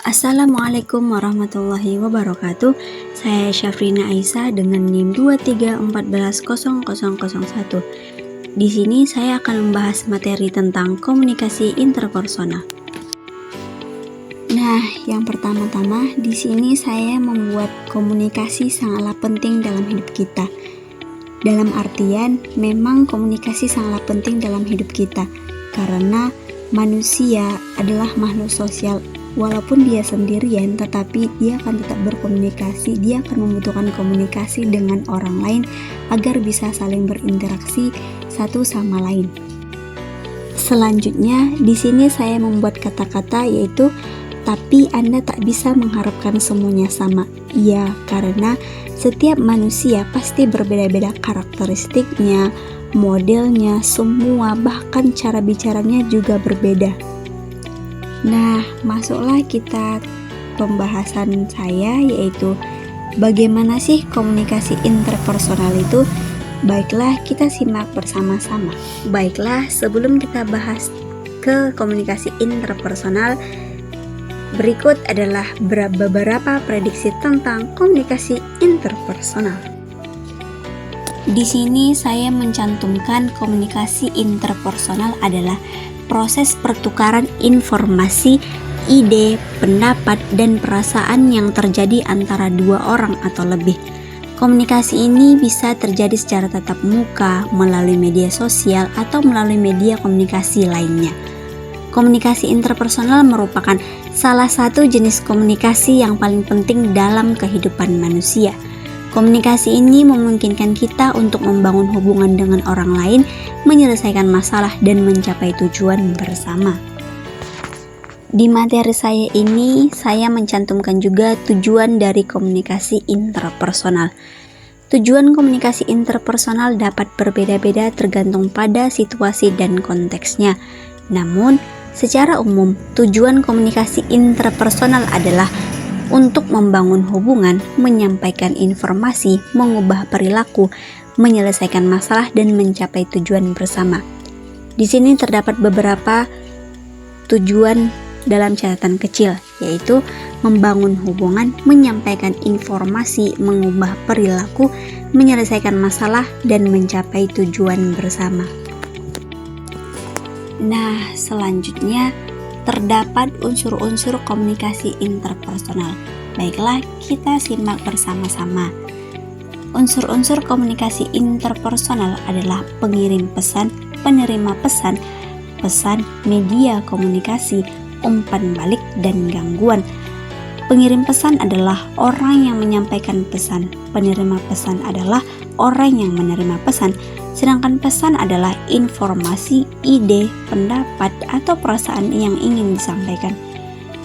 Assalamualaikum warahmatullahi wabarakatuh. Saya Syafrina Aisyah dengan NIM 23140001. Di sini saya akan membahas materi tentang komunikasi interpersonal. Nah, yang pertama-tama di sini saya membuat komunikasi sangatlah penting dalam hidup kita. Dalam artian, memang komunikasi sangatlah penting dalam hidup kita karena manusia adalah makhluk sosial. Walaupun dia sendirian, tetapi dia akan tetap berkomunikasi. Dia akan membutuhkan komunikasi dengan orang lain agar bisa saling berinteraksi satu sama lain. Selanjutnya, di sini saya membuat kata-kata yaitu tapi Anda tak bisa mengharapkan semuanya sama. Ya, karena setiap manusia pasti berbeda-beda karakteristiknya, modelnya, semua, bahkan cara bicaranya juga berbeda. Nah, masuklah kita pembahasan saya yaitu bagaimana sih komunikasi interpersonal itu? Baiklah, kita simak bersama-sama. Baiklah, sebelum kita bahas ke komunikasi interpersonal, berikut adalah beberapa prediksi tentang komunikasi interpersonal. Di sini saya mencantumkan komunikasi interpersonal adalah proses pertukaran informasi, ide, pendapat, dan perasaan yang terjadi antara dua orang atau lebih. Komunikasi ini bisa terjadi secara tatap muka, melalui media sosial, atau melalui media komunikasi lainnya. Komunikasi interpersonal merupakan salah satu jenis komunikasi yang paling penting dalam kehidupan manusia. Komunikasi ini memungkinkan kita untuk membangun hubungan dengan orang lain, menyelesaikan masalah, dan mencapai tujuan bersama. Di materi saya ini, saya mencantumkan juga tujuan dari komunikasi interpersonal. Tujuan komunikasi interpersonal dapat berbeda-beda tergantung pada situasi dan konteksnya. Namun, secara umum, tujuan komunikasi interpersonal adalah untuk membangun hubungan, menyampaikan informasi, mengubah perilaku, menyelesaikan masalah, dan mencapai tujuan bersama. Di sini terdapat beberapa tujuan dalam catatan kecil, yaitu membangun hubungan, menyampaikan informasi, mengubah perilaku, menyelesaikan masalah, dan mencapai tujuan bersama. Nah, selanjutnya terdapat unsur-unsur komunikasi interpersonal. Baiklah, kita simak bersama-sama. Unsur-unsur komunikasi interpersonal adalah pengirim pesan, penerima pesan, pesan, media komunikasi, umpan balik, dan gangguan. Pengirim pesan adalah orang yang menyampaikan pesan, penerima pesan adalah orang yang menerima pesan, sedangkan pesan adalah informasi, ide, pendapat, atau perasaan yang ingin disampaikan.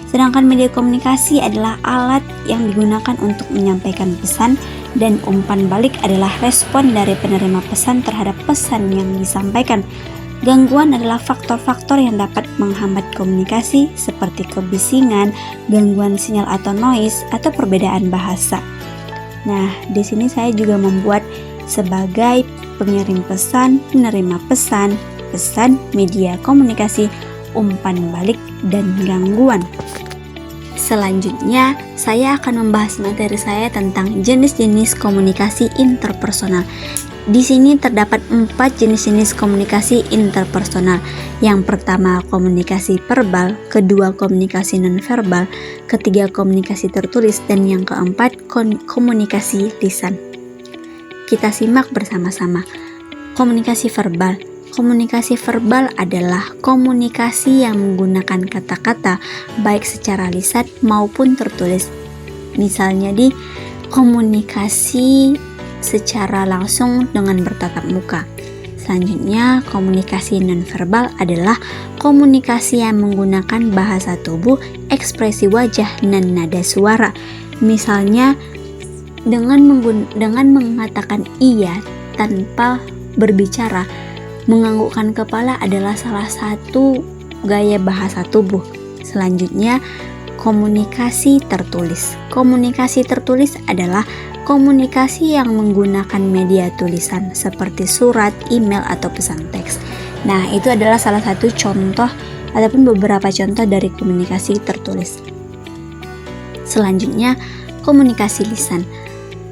Sedangkan media komunikasi adalah alat yang digunakan untuk menyampaikan pesan, dan umpan balik adalah respon dari penerima pesan terhadap pesan yang disampaikan. Gangguan adalah faktor-faktor yang dapat menghambat komunikasi seperti kebisingan, gangguan sinyal atau noise, atau perbedaan bahasa. Nah, di sini saya juga membuat sebagai pengirim pesan, penerima pesan, pesan, media komunikasi, umpan balik, dan gangguan. Selanjutnya, saya akan membahas materi saya tentang jenis-jenis komunikasi interpersonal. Di sini terdapat 4 jenis-jenis komunikasi interpersonal. Yang pertama, komunikasi verbal, kedua, komunikasi nonverbal, ketiga, komunikasi tertulis, dan yang keempat, komunikasi lisan. Kita simak bersama-sama. Komunikasi verbal. Komunikasi verbal adalah komunikasi yang menggunakan kata-kata baik secara lisan maupun tertulis. Misalnya di komunikasi secara langsung dengan bertatap muka. Selanjutnya, komunikasi nonverbal adalah komunikasi yang menggunakan bahasa tubuh, ekspresi wajah, dan nada suara. Misalnya dengan mengatakan iya tanpa berbicara. Menganggukkan kepala adalah salah satu gaya bahasa tubuh. Selanjutnya, komunikasi tertulis. Komunikasi tertulis adalah komunikasi yang menggunakan media tulisan seperti surat, email, atau pesan teks. Nah, itu adalah salah satu contoh ataupun beberapa contoh dari komunikasi tertulis. Selanjutnya, komunikasi lisan.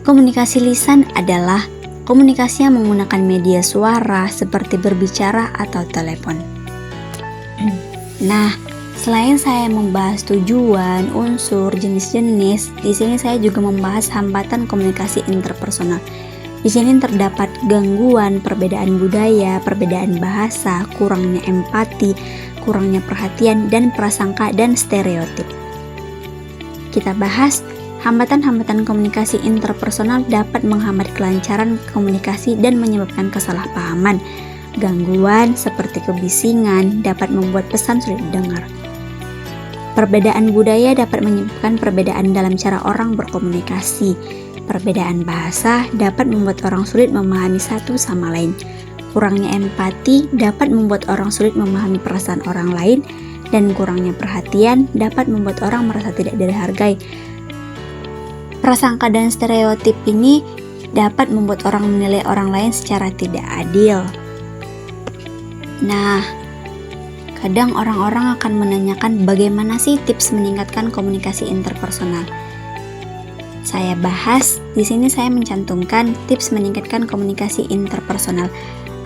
Komunikasi lisan adalah komunikasi yang menggunakan media suara seperti berbicara atau telepon. Nah, selain saya membahas tujuan, unsur, jenis-jenis, di sini saya juga membahas hambatan komunikasi interpersonal. Di sini terdapat gangguan, perbedaan budaya, perbedaan bahasa, kurangnya empati, kurangnya perhatian, dan prasangka dan stereotip. Kita bahas hambatan-hambatan komunikasi interpersonal dapat menghambat kelancaran komunikasi dan menyebabkan kesalahpahaman. Gangguan seperti kebisingan dapat membuat pesan sulit didengar. Perbedaan budaya dapat menyebabkan perbedaan dalam cara orang berkomunikasi. Perbedaan bahasa dapat membuat orang sulit memahami satu sama lain. Kurangnya empati dapat membuat orang sulit memahami perasaan orang lain, dan kurangnya perhatian dapat membuat orang merasa tidak dihargai. Prasangka dan stereotip ini dapat membuat orang menilai orang lain secara tidak adil. Nah, kadang orang-orang akan menanyakan bagaimana sih tips meningkatkan komunikasi interpersonal. Saya bahas, di sini saya mencantumkan tips meningkatkan komunikasi interpersonal.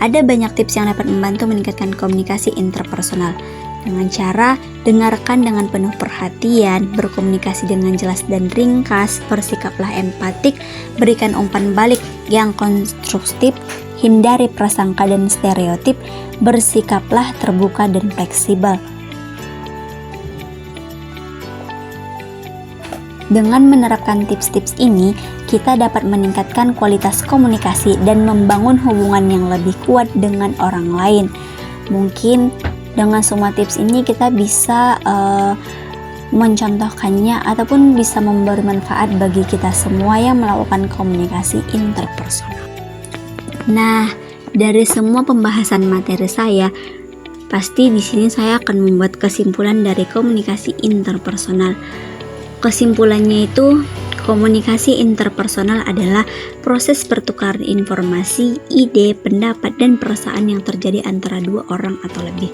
Ada banyak tips yang dapat membantu meningkatkan komunikasi interpersonal. Dengan cara dengarkan dengan penuh perhatian, berkomunikasi dengan jelas dan ringkas, bersikaplah empatik, berikan umpan balik yang konstruktif, hindari prasangka dan stereotip, bersikaplah terbuka dan fleksibel. Dengan menerapkan tips-tips ini, kita dapat meningkatkan kualitas komunikasi dan membangun hubungan yang lebih kuat dengan orang lain. Mungkin dengan semua tips ini kita bisa mencontohkannya ataupun bisa memberi manfaat bagi kita semua yang melakukan komunikasi interpersonal. Nah, dari semua pembahasan materi saya, pasti di sini saya akan membuat kesimpulan dari komunikasi interpersonal. Kesimpulannya itu, komunikasi interpersonal adalah proses pertukaran informasi, ide, pendapat, dan perasaan yang terjadi antara dua orang atau lebih.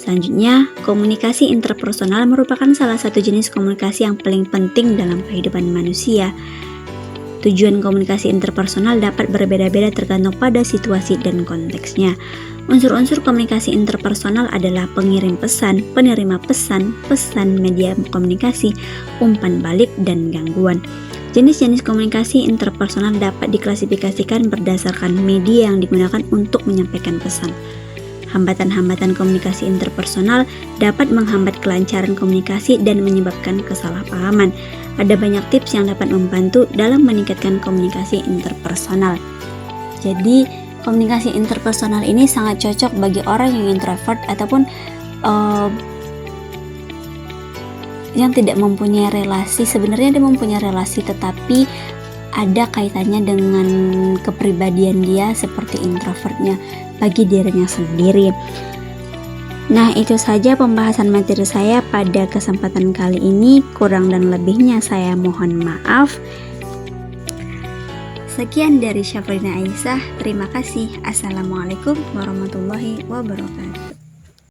Selanjutnya, komunikasi interpersonal merupakan salah satu jenis komunikasi yang paling penting dalam kehidupan manusia. Tujuan komunikasi interpersonal dapat berbeda-beda tergantung pada situasi dan konteksnya. Unsur-unsur komunikasi interpersonal adalah pengirim pesan, penerima pesan, pesan media komunikasi, umpan balik, dan gangguan. Jenis-jenis komunikasi interpersonal dapat diklasifikasikan berdasarkan media yang digunakan untuk menyampaikan pesan. Hambatan-hambatan komunikasi interpersonal dapat menghambat kelancaran komunikasi dan menyebabkan kesalahpahaman. Ada banyak tips yang dapat membantu dalam meningkatkan komunikasi interpersonal. Jadi, komunikasi interpersonal ini sangat cocok bagi orang yang introvert ataupun yang tidak mempunyai relasi. Sebenarnya dia mempunyai relasi, tetapi ada kaitannya dengan kepribadian dia seperti introvertnya bagi dirinya sendiri. Nah, itu saja pembahasan materi saya pada kesempatan kali ini. Kurang dan lebihnya saya mohon maaf. Sekian dari Syafrina Aisyah. Terima kasih. Assalamualaikum warahmatullahi wabarakatuh.